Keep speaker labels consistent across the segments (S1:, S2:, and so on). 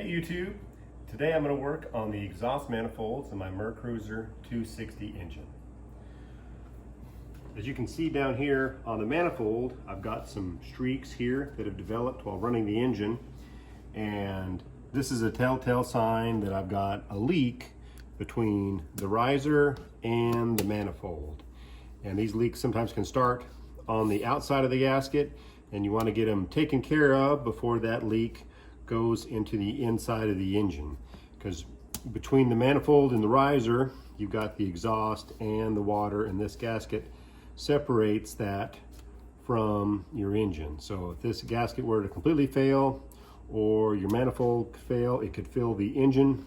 S1: Hey YouTube, today I'm going to work on the exhaust manifolds in my Mercruiser 260 engine. As you can see down here on the manifold, I've got some streaks here that have developed while running the engine, and this is a telltale sign that I've got a leak between the riser and the manifold. And these leaks sometimes can start on the outside of the gasket, and you want to get them taken care of before that leak goes into the inside of the engine, because between the manifold and the riser you've got the exhaust, and the water in this gasket separates that from your engine. So if this gasket were to completely fail or your manifold fail, it could fill the engine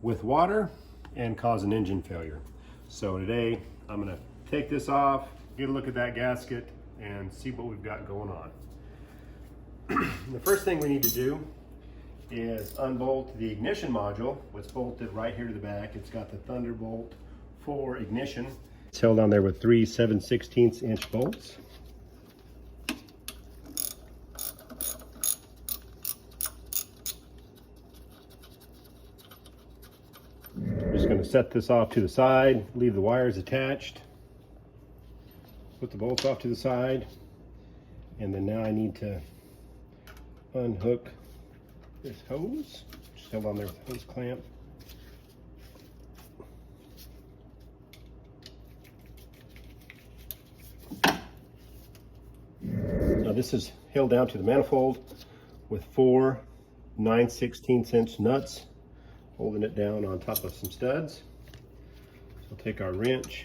S1: with water and cause an engine failure. So today I'm going to take this off, get a look at that gasket, and see what we've got going on. The first thing we need to do is unbolt the ignition module. It's bolted right here to the back. It's got the Thunderbolt for ignition. It's held on there with three 7/16 inch bolts. I'm just going to set this off to the side, leave the wires attached, put the bolts off to the side, and then now I need to unhook this hose, just held on there with a hose clamp. Now this is held down to the manifold with four 9/16 inch nuts holding it down on top of some studs. So we'll take our wrench,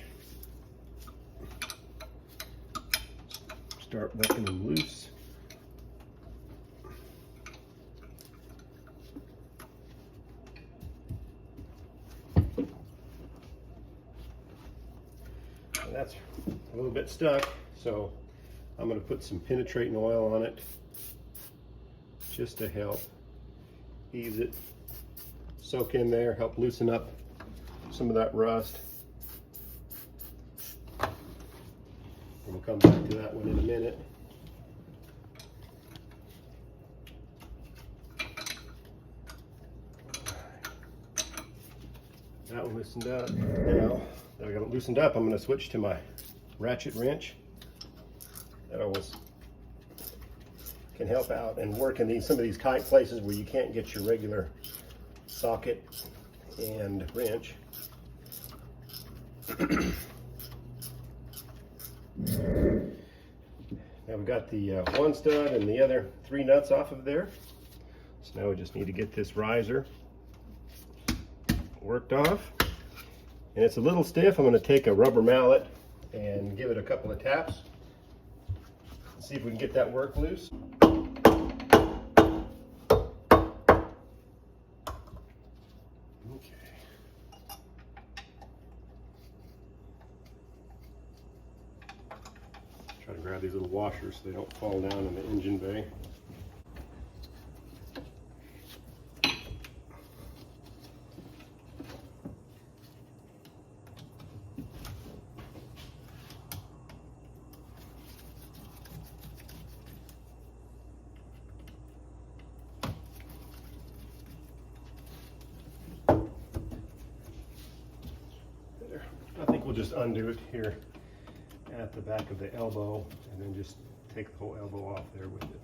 S1: start working them loose. That's a little bit stuck, so I'm going to put some penetrating oil on it just to help ease it, soak in there, help loosen up some of that rust. And we'll come back to that one in a minute. That one loosened up. Now that I got it loosened up, I'm going to switch to my ratchet wrench. That always can help out and work in some of these tight places where you can't get your regular socket and wrench. Now we've got the one stud and the other three nuts off of there. So now we just need to get this riser worked off. And it's a little stiff. I'm going to take a rubber mallet and give it a couple of taps. See if we can get that work loose. Okay. Try to grab these little washers so they don't fall down in the engine bay. I think we'll just undo it here at the back of the elbow and then just take the whole elbow off there with it.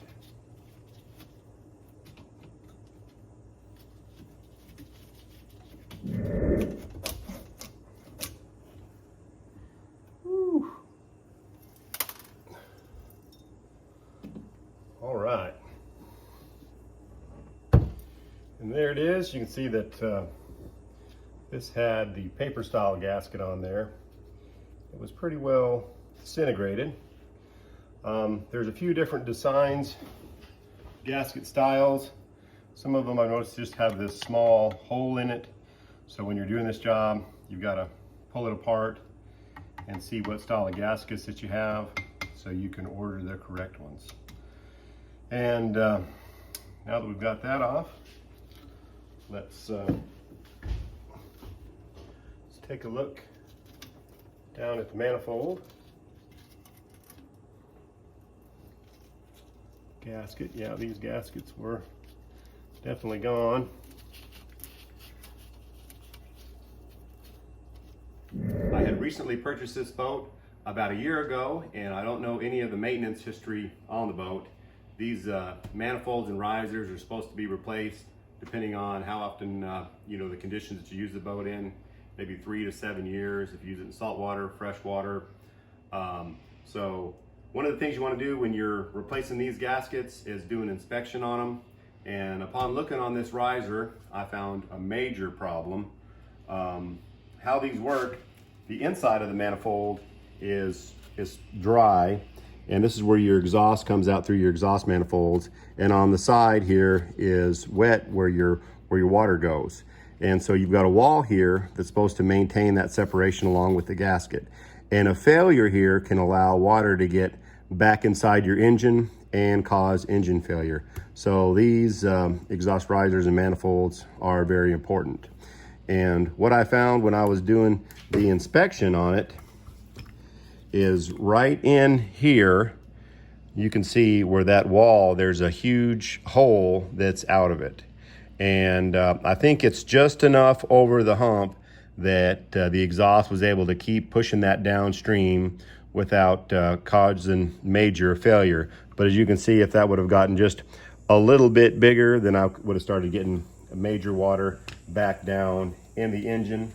S1: Whew. All right. And there it is. You can see that this had the paper style gasket on there. It was pretty well disintegrated. There's a few different designs, gasket styles. Some of them I noticed just have this small hole in it. So when you're doing this job, you've got to pull it apart and see what style of gaskets that you have so you can order the correct ones. And now that we've got that off, let's take a look down at the manifold. Gasket, yeah, these gaskets were definitely gone. I had recently purchased this boat about a year ago, and I don't know any of the maintenance history on the boat. These manifolds and risers are supposed to be replaced depending on how often, you know, the conditions that you use the boat in, maybe 3 to 7 years if you use it in salt water, fresh water. So one of the things you want to do when you're replacing these gaskets is do an inspection on them. And upon looking on this riser, I found a major problem. How these work, the inside of the manifold is dry, and this is where your exhaust comes out through your exhaust manifolds, and on the side here is wet where your water goes. And so you've got a wall here that's supposed to maintain that separation along with the gasket. And a failure here can allow water to get back inside your engine and cause engine failure. So these exhaust risers and manifolds are very important. And what I found when I was doing the inspection on it is right in here, you can see where that wall, there's a huge hole that's out of it. And I think it's just enough over the hump that the exhaust was able to keep pushing that downstream without causing major failure. But as you can see, if that would have gotten just a little bit bigger, then I would have started getting major water back down in the engine.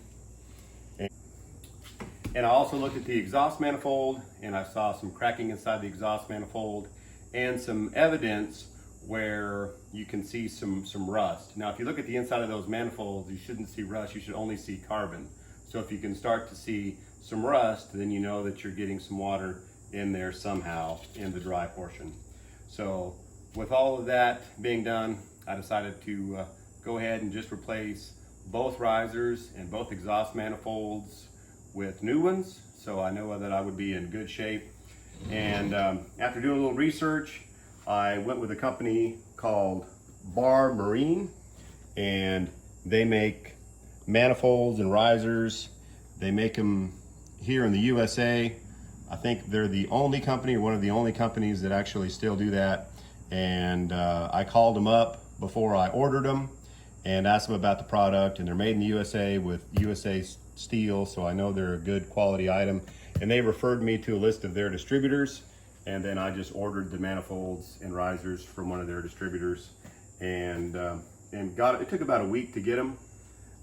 S1: And I also looked at the exhaust manifold, and I saw some cracking inside the exhaust manifold and some evidence where you can see some rust. Now, if you look at the inside of those manifolds, you shouldn't see rust, you should only see carbon. So if you can start to see some rust, then you know that you're getting some water in there somehow in the dry portion. So with all of that being done, I decided to go ahead and just replace both risers and both exhaust manifolds with new ones, so I know that I would be in good shape. And after doing a little research, I went with a company called Bar Marine, and they make manifolds and risers. They make them here in the USA. I think they're the only company, or one of the only companies that actually still do that. And I called them up before I ordered them and asked them about the product, and they're made in the USA with USA steel, so I know they're a good quality item. And they referred me to a list of their distributors, and then I just ordered the manifolds and risers from one of their distributors, and got it. It took about a week to get them.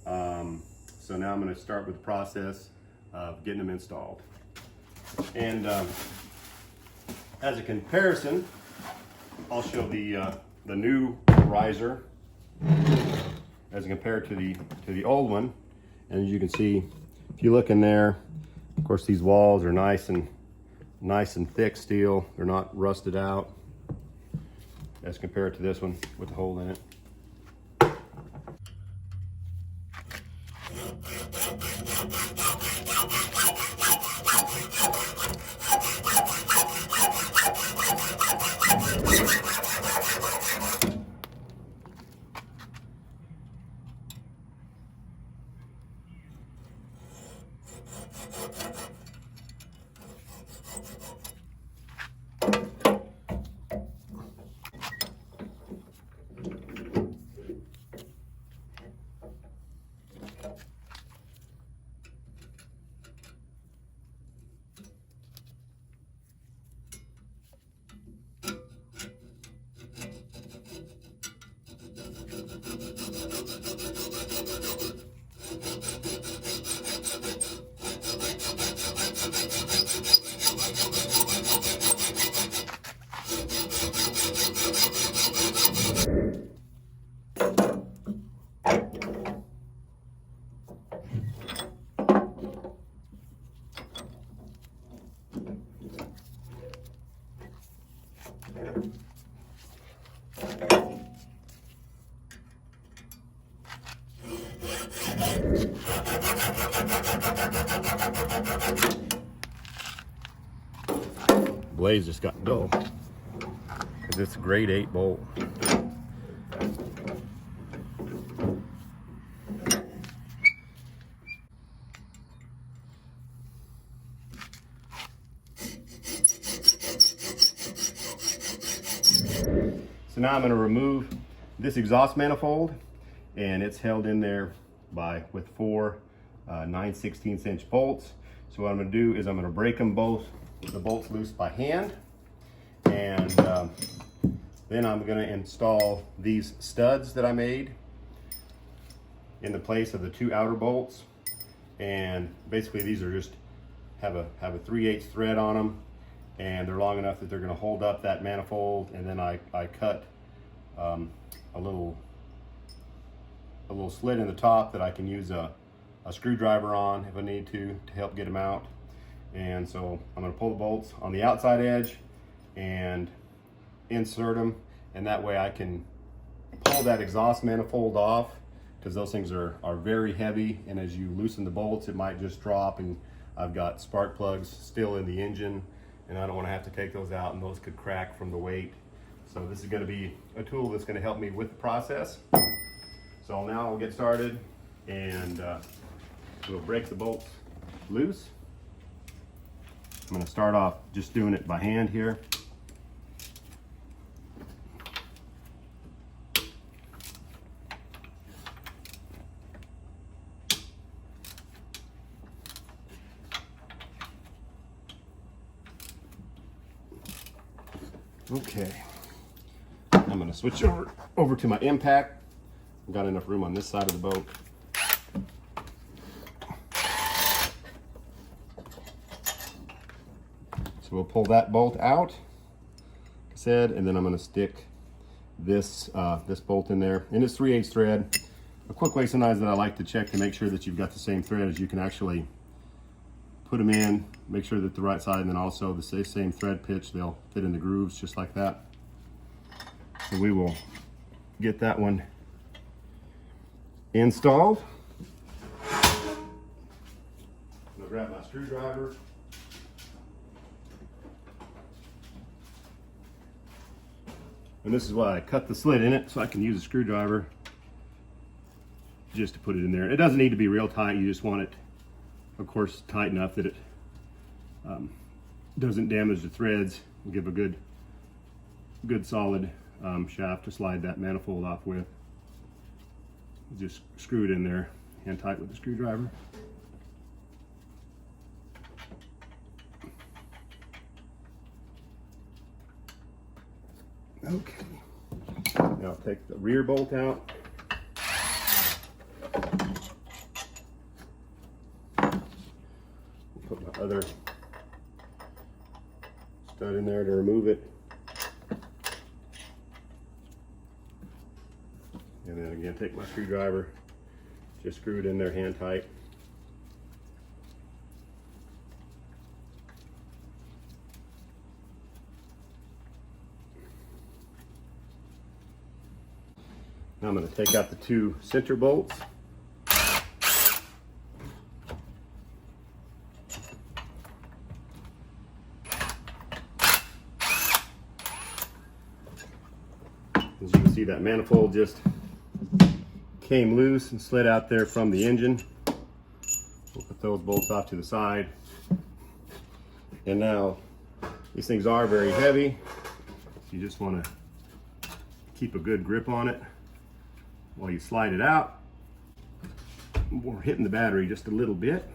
S1: So now I'm going to start with the process of getting them installed. And as a comparison, I'll show the new riser as compared to the old one. And as you can see, if you look in there, of course these walls are nice and thick steel. They're not rusted out as compared to this one with the hole in it. Blades just got dull because it's a grade 8 bolt. So now I'm going to remove this exhaust manifold, and it's held in there with four 9/16" bolts. So what I'm going to do is I'm going to break them both, the bolts loose by hand, and then I'm going to install these studs that I made in the place of the two outer bolts. And basically these are just have a 3/8 thread on them, and they're long enough that they're going to hold up that manifold. And then I cut a little slit in the top that I can use a screwdriver on if I need to help get them out. And so I'm going to pull the bolts on the outside edge and insert them, and that way I can pull that exhaust manifold off, because those things are very heavy, and as you loosen the bolts it might just drop, and I've got spark plugs still in the engine and I don't want to have to take those out, and those could crack from the weight. So this is going to be a tool that's going to help me with the process. So now I'll get started, and we'll break the bolts loose. I'm going to start off just doing it by hand here. Okay, I'm going to switch over to my impact. I've got enough room on this side of the boat. So we'll pull that bolt out, like I said, and then I'm going to stick this bolt in there, and it's 3/8 thread. A quick way sometimes that I like to check to make sure that you've got the same thread is you can actually put them in, make sure that the right side, and then also the same thread pitch, they'll fit in the grooves just like that. So we will get that one installed. I'm gonna grab my screwdriver. And this is why I cut the slit in it, so I can use a screwdriver just to put it in there. It doesn't need to be real tight, you just want it, of course, tight enough that it doesn't damage the threads. We'll give a good solid shaft to slide that manifold off with. Just screw it in there, hand tight with the screwdriver. Okay, now I'll take the rear bolt out. Put my other stud in there to remove it. And then again, take my screwdriver, just screw it in there hand tight. Now I'm going to take out the two center bolts. As you can see, that manifold just came loose and slid out there from the engine. We'll put those bolts off to the side. And now these things are very heavy. You just want to keep a good grip on it while you slide it out. We're hitting the battery just a little bit.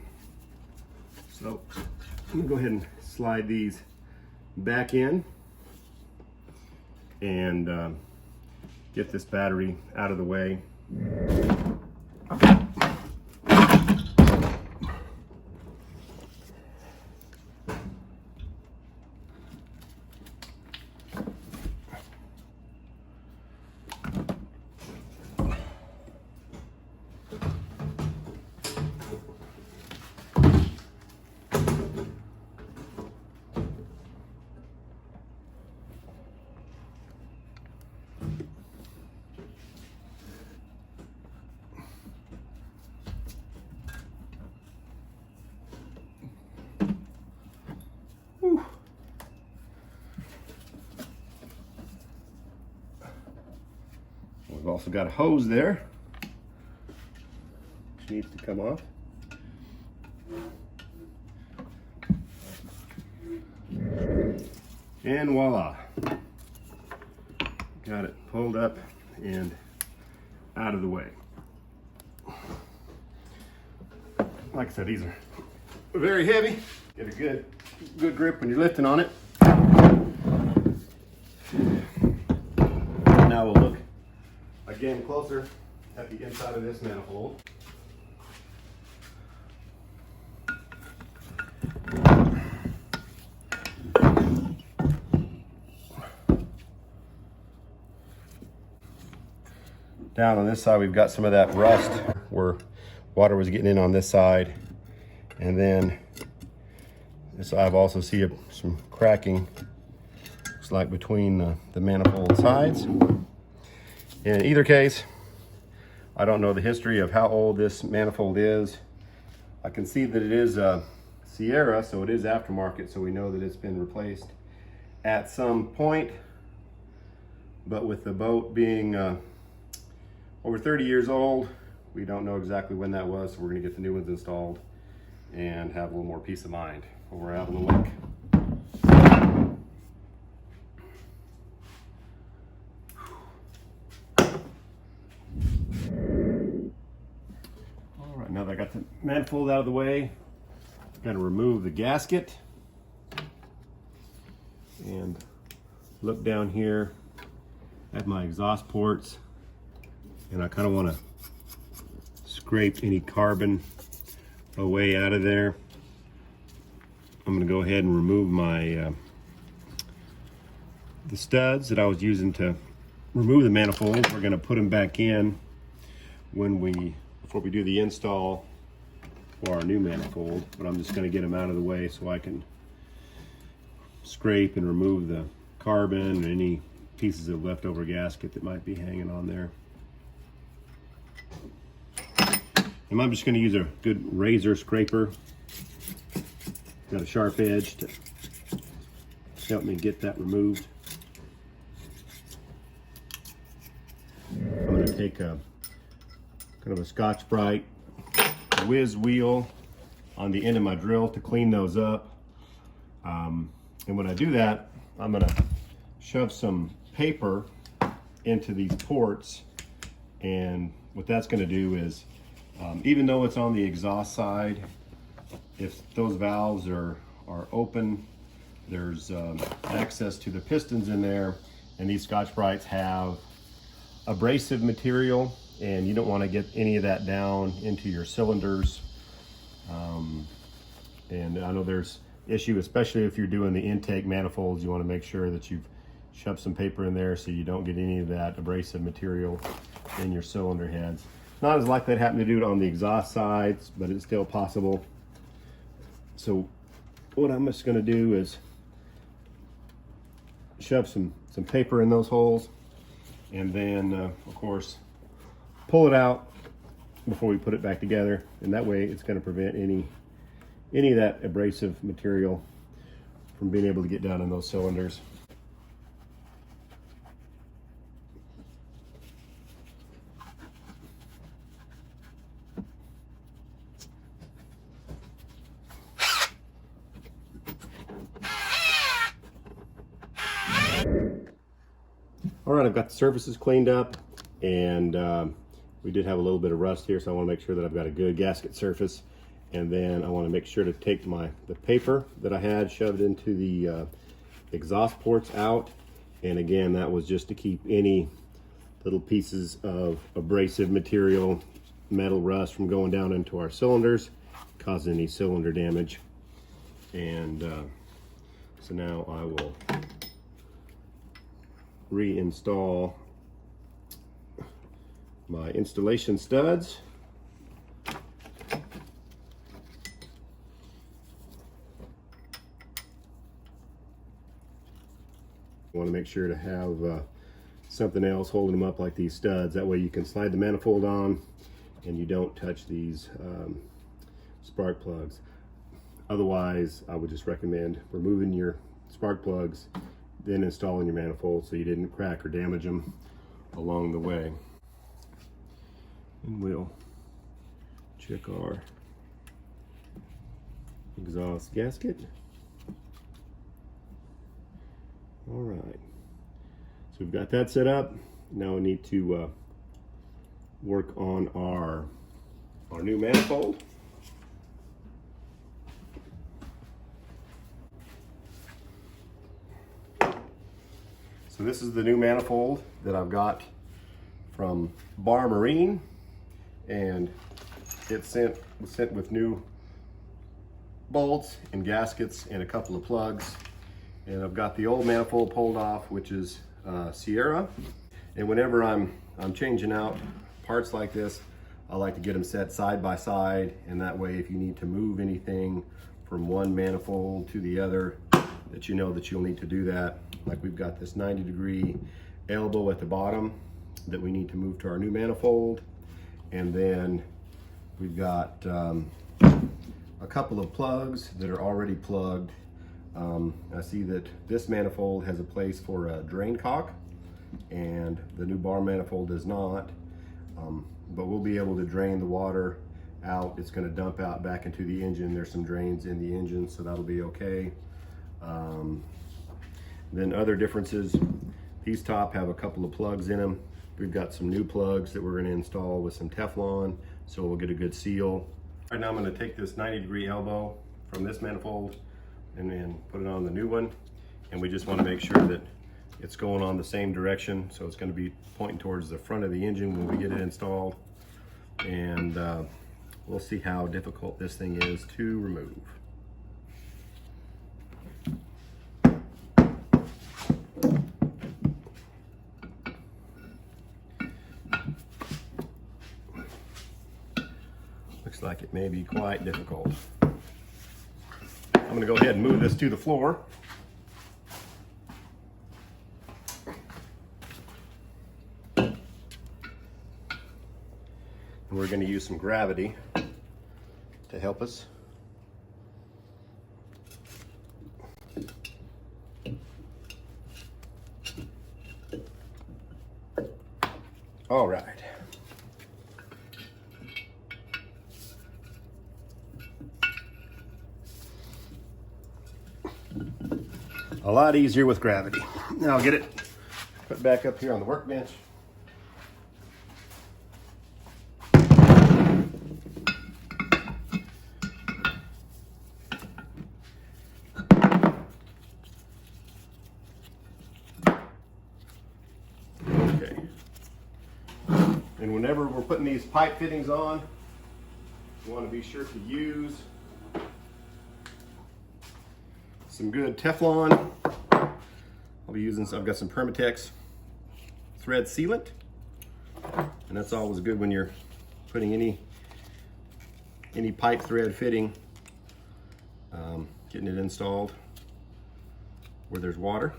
S1: So I'm gonna go ahead and slide these back in and get this battery out of the way. We've also got a hose there, which needs to come off. And voila, got it pulled up and out of the way. Like I said, these are very heavy. Get a good grip when you're lifting on it. Now we'll look again closer at the inside of this manifold. Down on this side, we've got some of that rust where water was getting in on this side. And then this I've also see some cracking, looks like between the manifold sides. In either case, I don't know the history of how old this manifold is. I can see that it is a Sierra, so it is aftermarket, so we know that it's been replaced at some point. But with the boat being over 30 years old, we don't know exactly when that was, so we're gonna get the new ones installed and have a little more peace of mind when we're out on the lake. All right, now that I got the manifold out of the way, I'm gonna remove the gasket and look down here at my exhaust ports, and I kind of want to scrape any carbon away out of there. I'm going to go ahead and remove my the studs that I was using to remove the manifold. We're going to put them back in before we do the install for our new manifold, but I'm just going to get them out of the way so I can scrape and remove the carbon and any pieces of leftover gasket that might be hanging on there. And I'm just going to use a good razor scraper. Got a sharp edge to help me get that removed. I'm going to take a kind of a Scotch-Brite whiz wheel on the end of my drill to clean those up. And when I do that, I'm going to shove some paper into these ports, and what that's going to do is even though it's on the exhaust side, if those valves are open, there's access to the pistons in there, and these Scotch-Brites have abrasive material, and you don't want to get any of that down into your cylinders. And I know there's issue, especially if you're doing the intake manifolds, you want to make sure that you've shoved some paper in there so you don't get any of that abrasive material in your cylinder heads. Not as likely to happen to do it on the exhaust sides, but it's still possible. So what I'm just going to do is shove some paper in those holes, and then of course pull it out before we put it back together, and that way it's going to prevent any of that abrasive material from being able to get down in those cylinders. All right, I've got the surfaces cleaned up, and we did have a little bit of rust here, so I want to make sure that I've got a good gasket surface. And then I want to make sure to take the paper that I had shoved into the exhaust ports out. And again, that was just to keep any little pieces of abrasive material, metal rust, from going down into our cylinders, causing any cylinder damage. And so now I will reinstall my installation studs. You want to make sure to have something else holding them up like these studs. That way you can slide the manifold on and you don't touch these spark plugs. Otherwise, I would just recommend removing your spark plugs, then installing your manifold so you didn't crack or damage them along the way. And we'll check our exhaust gasket. All right, so we've got that set up. Now we need to work on our new manifold. So this is the new manifold that I've got from Bar Marine, and it's was sent with new bolts and gaskets and a couple of plugs. And I've got the old manifold pulled off, which is Sierra. And whenever I'm changing out parts like this, I like to get them set side by side, and that way if you need to move anything from one manifold to the other, that you know that you'll need to do that. Like we've got this 90-degree elbow at the bottom that we need to move to our new manifold. And then we've got a couple of plugs that are already plugged. I see that this manifold has a place for a drain cock, and the new bar manifold does not. But we'll be able to drain the water out. It's going to dump out back into the engine. There's some drains in the engine, so that'll be okay. Then other differences, these top have a couple of plugs in them. We've got some new plugs that we're going to install with some Teflon, so we'll get a good seal. Right now I'm going to take this 90-degree elbow from this manifold and then put it on the new one, and we just want to make sure that it's going on the same direction, so it's going to be pointing towards the front of the engine when we get it installed. And we'll see how difficult this thing is to remove. Looks like it may be quite difficult. I'm going to go ahead and move this to the floor. And we're going to use some gravity to help us. All right. A lot easier with gravity. Now I'll get it put back up here on the workbench. Okay. And whenever we're putting these pipe fittings on, you want to be sure to use some good Teflon. I'll be using, I've got some Permatex thread sealant, and that's always good when you're putting any pipe thread fitting, getting it installed where there's water.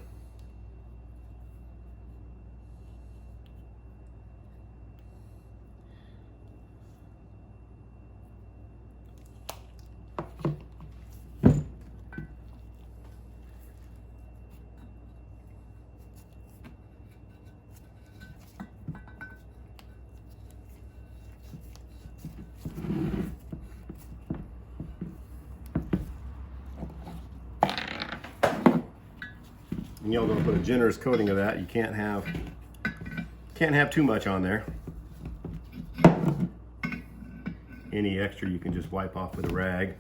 S1: And you're going to put a generous coating of that. You can't have too much on there. Any extra you can just wipe off with a rag.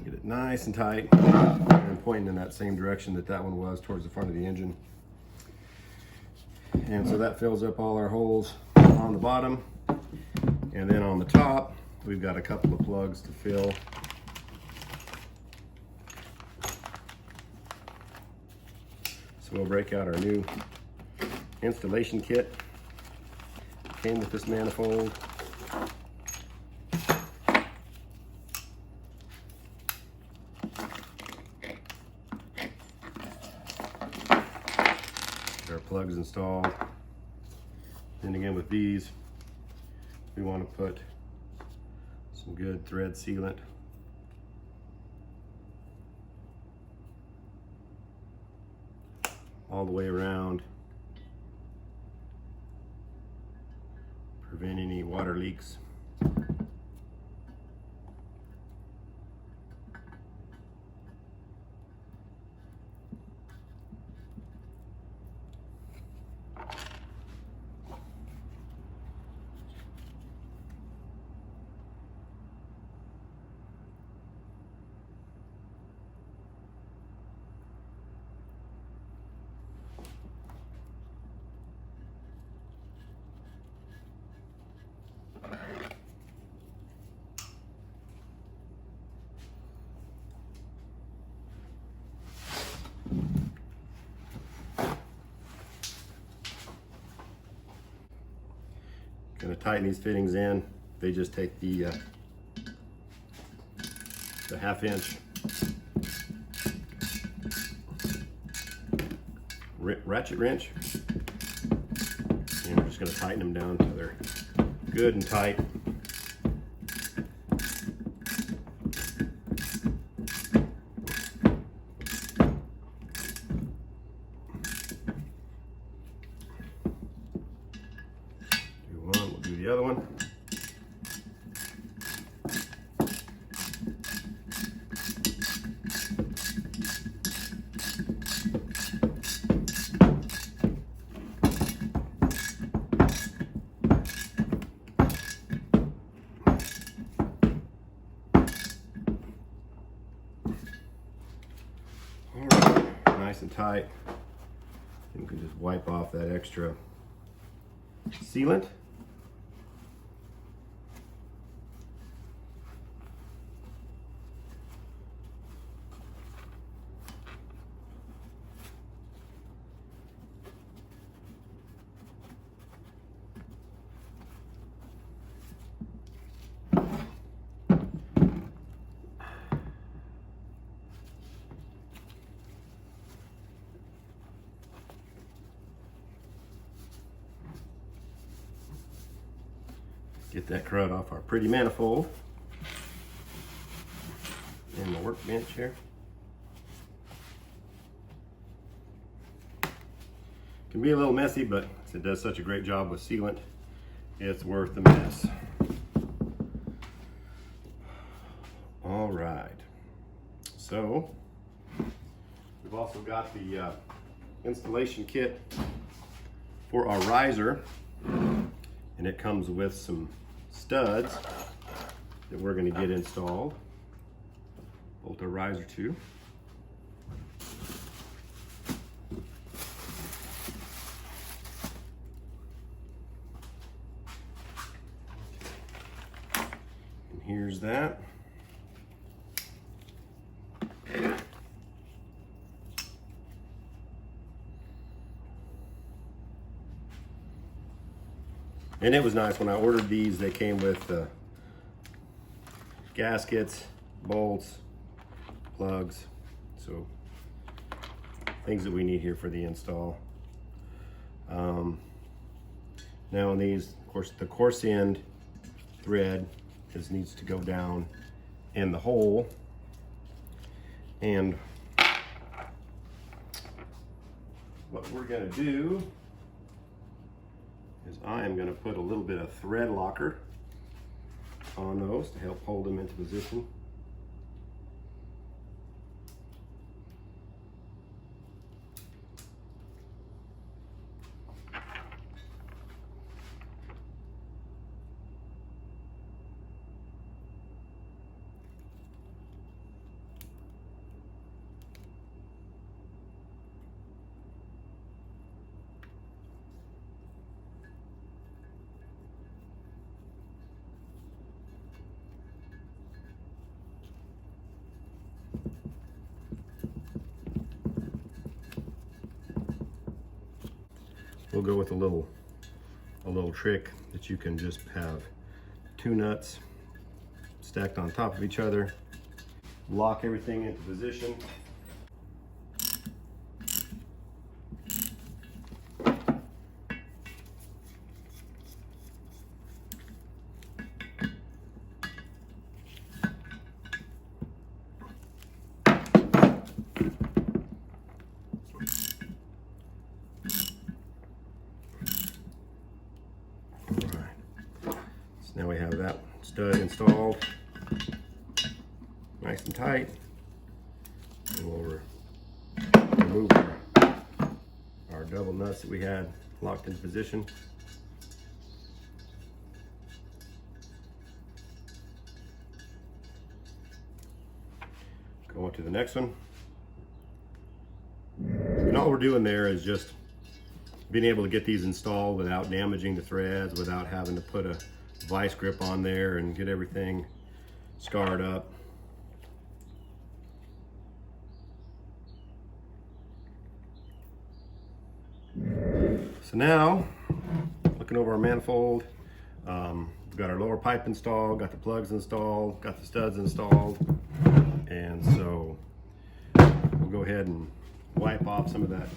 S1: Get it nice and tight and pointing in that same direction that that one was, towards the front of the engine. And so that fills up all our holes on the bottom. And then on the top, we've got a couple of plugs to fill. So we'll break out our new installation kit. Came with this manifold. Get our plugs installed. Then again with these, we want to put some good thread sealant. All the way around. Prevent any water leaks. tighten these fittings in. They just take the 1/2 inch ratchet wrench, and we're just going to tighten them down until they're good and tight. Do one, we'll do the other one. Nice and tight. And you can just wipe off that extra sealant. Get that crud off our pretty manifold and the workbench here. Can be a little messy, but it does such a great job with sealant, it's worth the mess. All right, so we've also got the installation kit for our riser, and it comes with some studs that we're going to get installed. Bolt our riser to. And here's that. And it was nice when I ordered these, they came with gaskets, bolts, plugs, so things that we need here for the install. Now on these, of course, the coarse end thread needs to go down in the hole, and what we're going to do is I am going to put a little bit of thread locker on those to help hold them into position. We'll go with a little trick that you can just have 2 nuts stacked on top of each other, lock everything into position. Now we have that stud installed, nice and tight, and we'll remove our double nuts that we had locked into position. Go on to the next one. And all we're doing there is just being able to get these installed without damaging the threads, without having to put a vice grip on there and get everything scarred up. So now, looking over our manifold, We've got our lower pipe installed, got the plugs installed, got the studs installed, and so we'll go ahead and wipe off some of that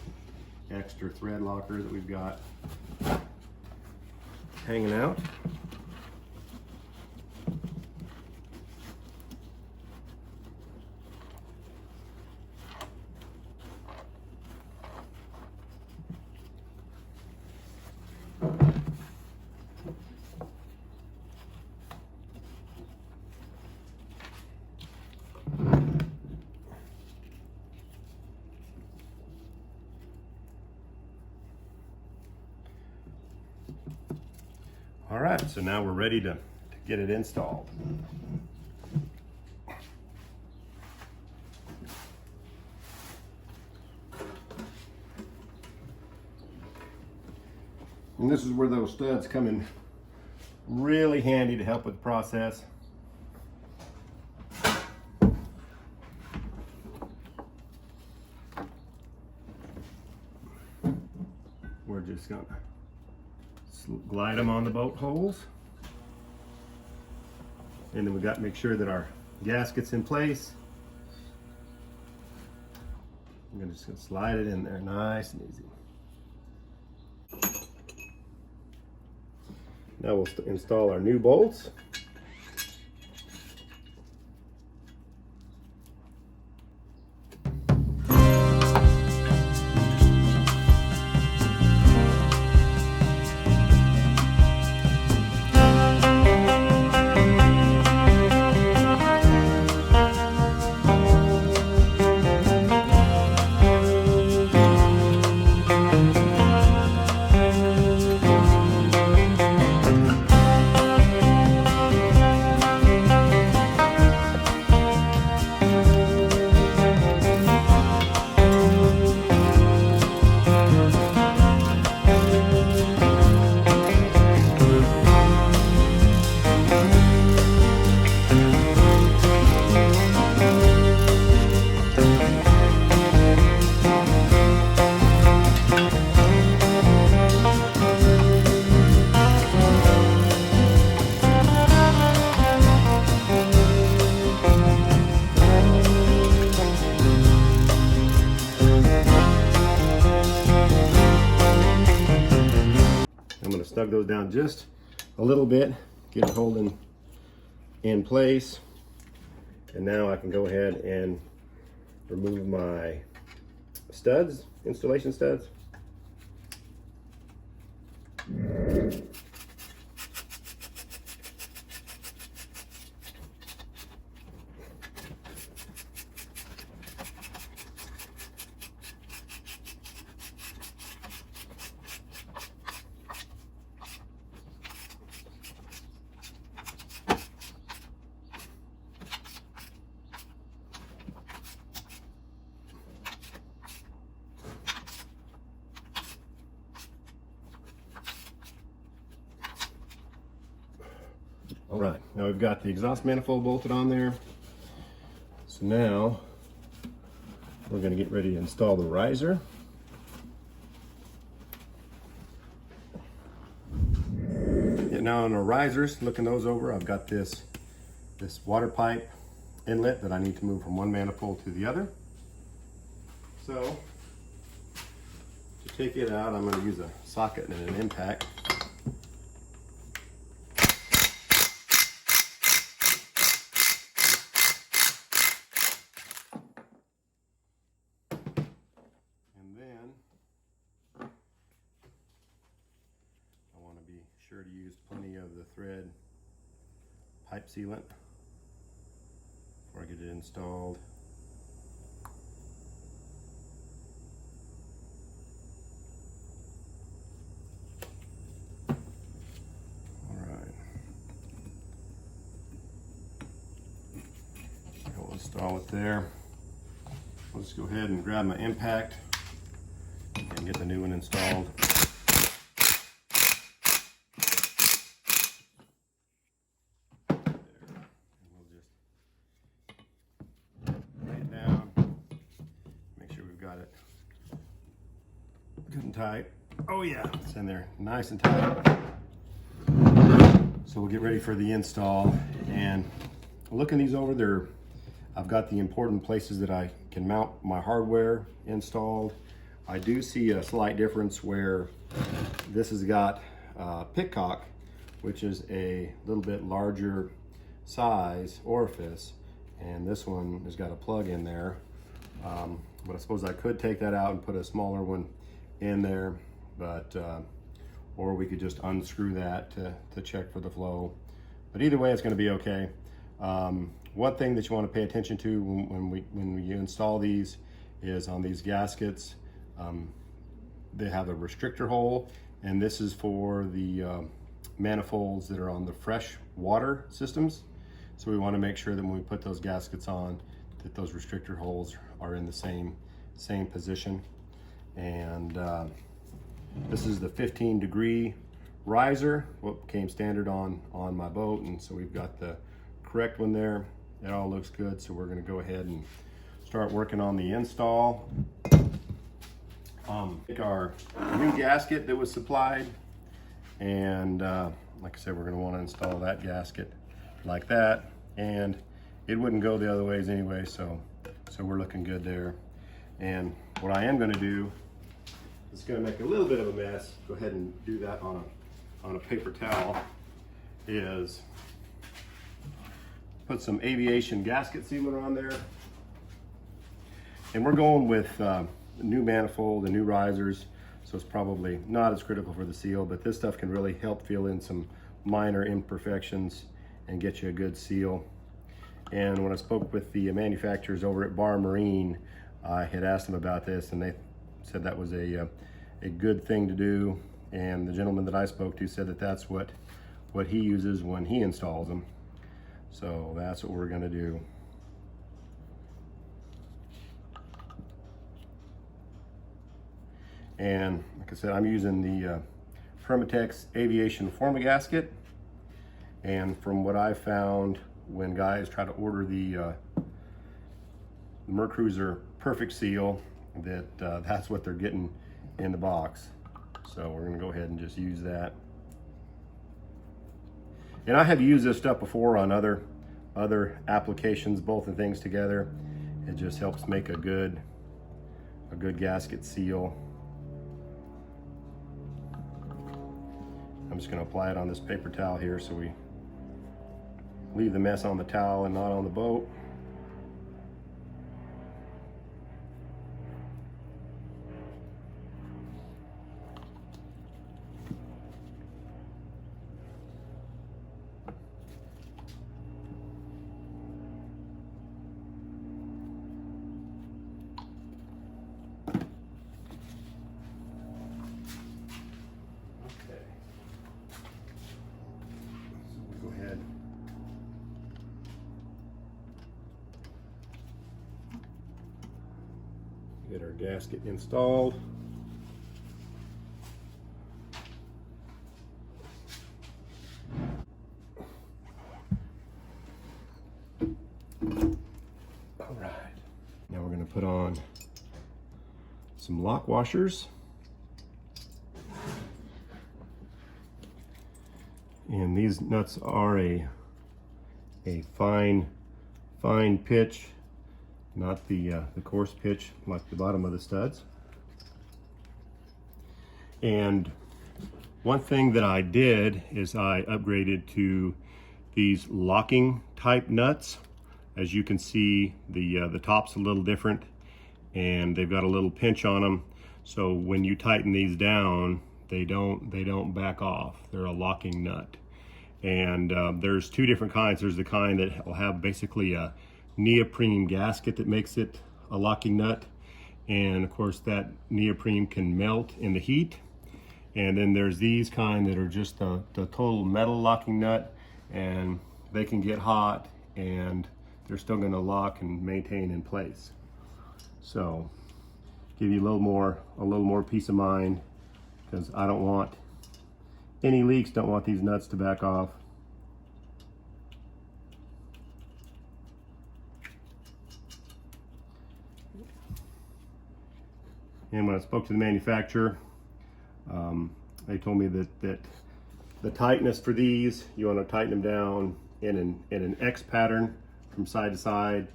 S1: extra thread locker that we've got hanging out. All right, so now we're ready to get it installed. And this is where those studs come in really handy to help with the process. We're just gonna glide them on the bolt holes, and then we got to make sure that our gasket's in place. I'm just gonna slide it in there nice and easy. Now we'll install our new bolts. Snug those down just a little bit, get it holding in place, and now I can go ahead and remove my studs, installation studs. All right, now we've got the exhaust manifold bolted on there. So now we're going to get ready to install the riser. Yeah, now on our risers, looking those over, I've got this water pipe inlet that I need to move from one manifold to the other. So to take it out, I'm going to use a socket and an impact. Sure to use plenty of the thread pipe sealant before I get it installed. All right, I'll install it there. I'll just go ahead and grab my impact and get the new one installed. Good and tight. Oh yeah, it's in there nice and tight. So we'll get ready for the install, and looking these over, I've got the important places that I can mount my hardware installed. I do see a slight difference where this has got pitcock, which is a little bit larger size orifice, and this one has got a plug in there. But I suppose I could take that out and put a smaller one in there, but or we could just unscrew that to check for the flow. But either way, it's going to be okay. One thing that you want to pay attention to when we install these is on these gaskets, they have a restrictor hole, and this is for the manifolds that are on the fresh water systems. So we want to make sure that when we put those gaskets on, that those restrictor holes are in the same position. And this is the 15-degree riser, what came standard on my boat, and so we've got the correct one there. It all looks good, so we're going to go ahead and start working on the install. Take our new gasket that was supplied, and like I said, we're going to want to install that gasket like that, and it wouldn't go the other ways anyway, so we're looking good there. And what I am going to do, it's going to make a little bit of a mess, go ahead and do that on a paper towel, is put some Aviation gasket sealer on there. And we're going with new manifold and new risers, so it's probably not as critical for the seal, but this stuff can really help fill in some minor imperfections and get you a good seal. And when I spoke with the manufacturers over at Bar Marine, I had asked them about this, and they said that was a good thing to do. And the gentleman that I spoke to said that that's what he uses when he installs them. So that's what we're going to do. And like I said, I'm using the Permatex Aviation Forma gasket. And from what I found, when guys try to order the Mercruiser Perfect Seal, that's what they're getting in the box. So we're gonna go ahead and just use that. And I have used this stuff before on other applications, bolting things together. It just helps make a good gasket seal. I'm just gonna apply it on this paper towel here so we leave the mess on the towel and not on the boat. Get our gasket installed. All right. Now we're going to put on some lock washers. And these nuts are a fine pitch, not the coarse pitch like the bottom of the studs. And one thing that I did is I upgraded to these locking type nuts. As you can see, the top's a little different, and they've got a little pinch on them. So when you tighten these down, they don't back off. They're a locking nut. And there's two different kinds. There's the kind that will have basically a neoprene gasket that makes it a locking nut, and of course that neoprene can melt in the heat. And then there's these kind that are just the total metal locking nut, and they can get hot and they're still going to lock and maintain in place. So give you a little more peace of mind, because I don't want any leaks, don't want these nuts to back off. And when I spoke to the manufacturer, they told me that The tightness for these, you want to tighten them down in an X pattern from side to side,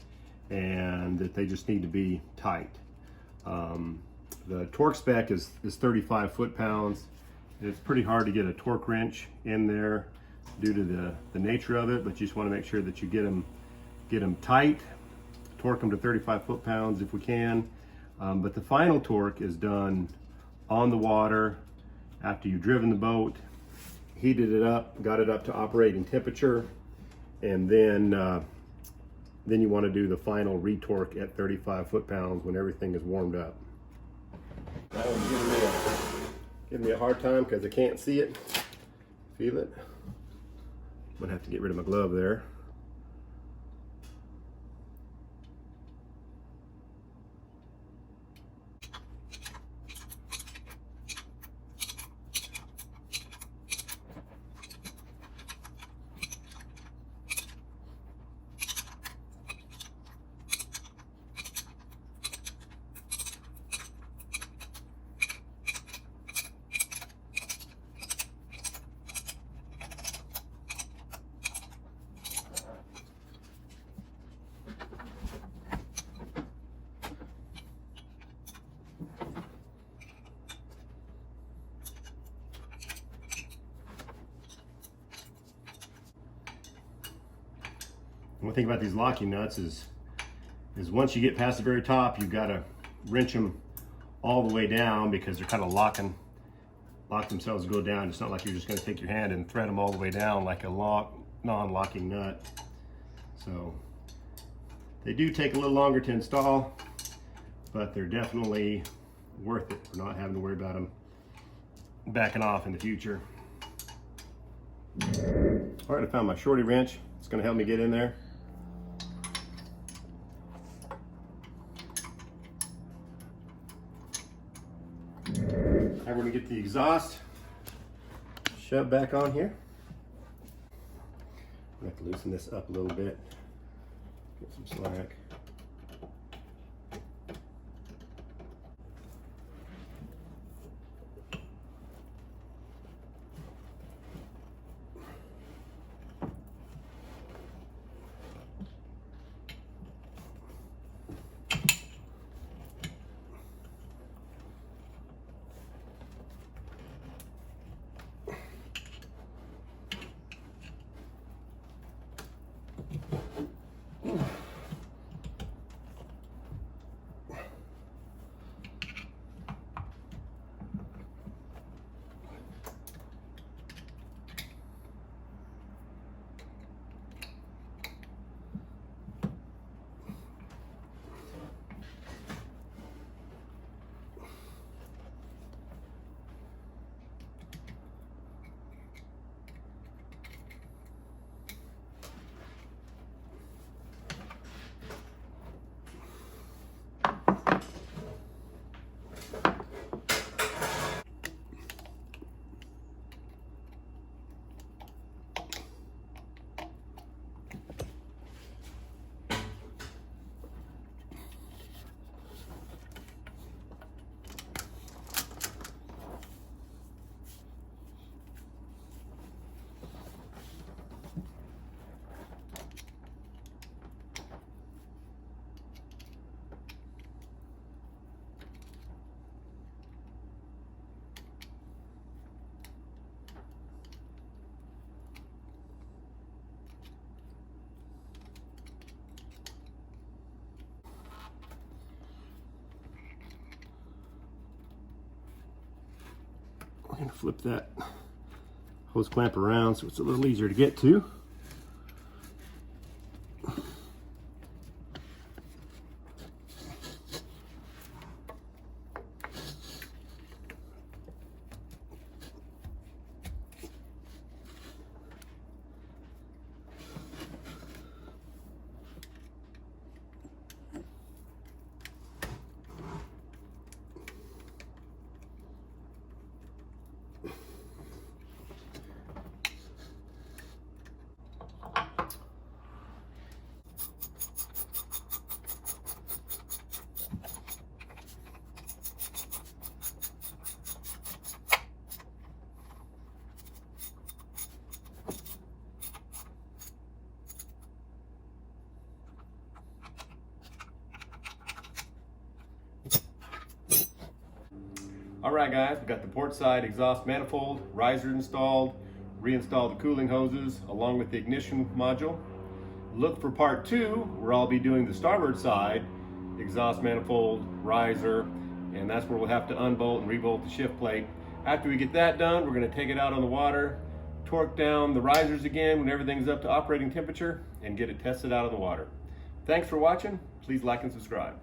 S1: and that they just need to be tight. The torque spec is 35 foot-pounds. It's pretty hard to get a torque wrench in there due to the nature of it, but you just want to make sure that you get them tight, torque them to 35 foot-pounds if we can. But the final torque is done on the water after you've driven the boat, heated it up, got it up to operating temperature, and then you want to do the final retorque at 35 foot-pounds when everything is warmed up. That one's giving me a hard time because I can't see it, feel it. I'm gonna have to get rid of my glove there. One thing about these locking nuts is once you get past the very top, you've got to wrench them all the way down because they're kind of lock themselves to go down. It's not like you're just going to take your hand and thread them all the way down like a non-locking nut. So they do take a little longer to install, but they're definitely worth it for not having to worry about them backing off in the future. All right, I found my shorty wrench. It's going to help me get in there. Now we're going to get the exhaust shoved back on here. I have to loosen this up a little bit, get some slack. I'm going to flip that hose clamp around so it's a little easier to get to. All right guys, we've got the port side exhaust manifold, riser installed, reinstalled the cooling hoses along with the ignition module. Look for part 2 where I'll be doing the starboard side exhaust manifold, riser, and that's where we'll have to unbolt and rebolt the shift plate. After we get that done, we're going to take it out on the water, torque down the risers again when everything's up to operating temperature, and get it tested out of the water. Thanks for watching. Please like and subscribe.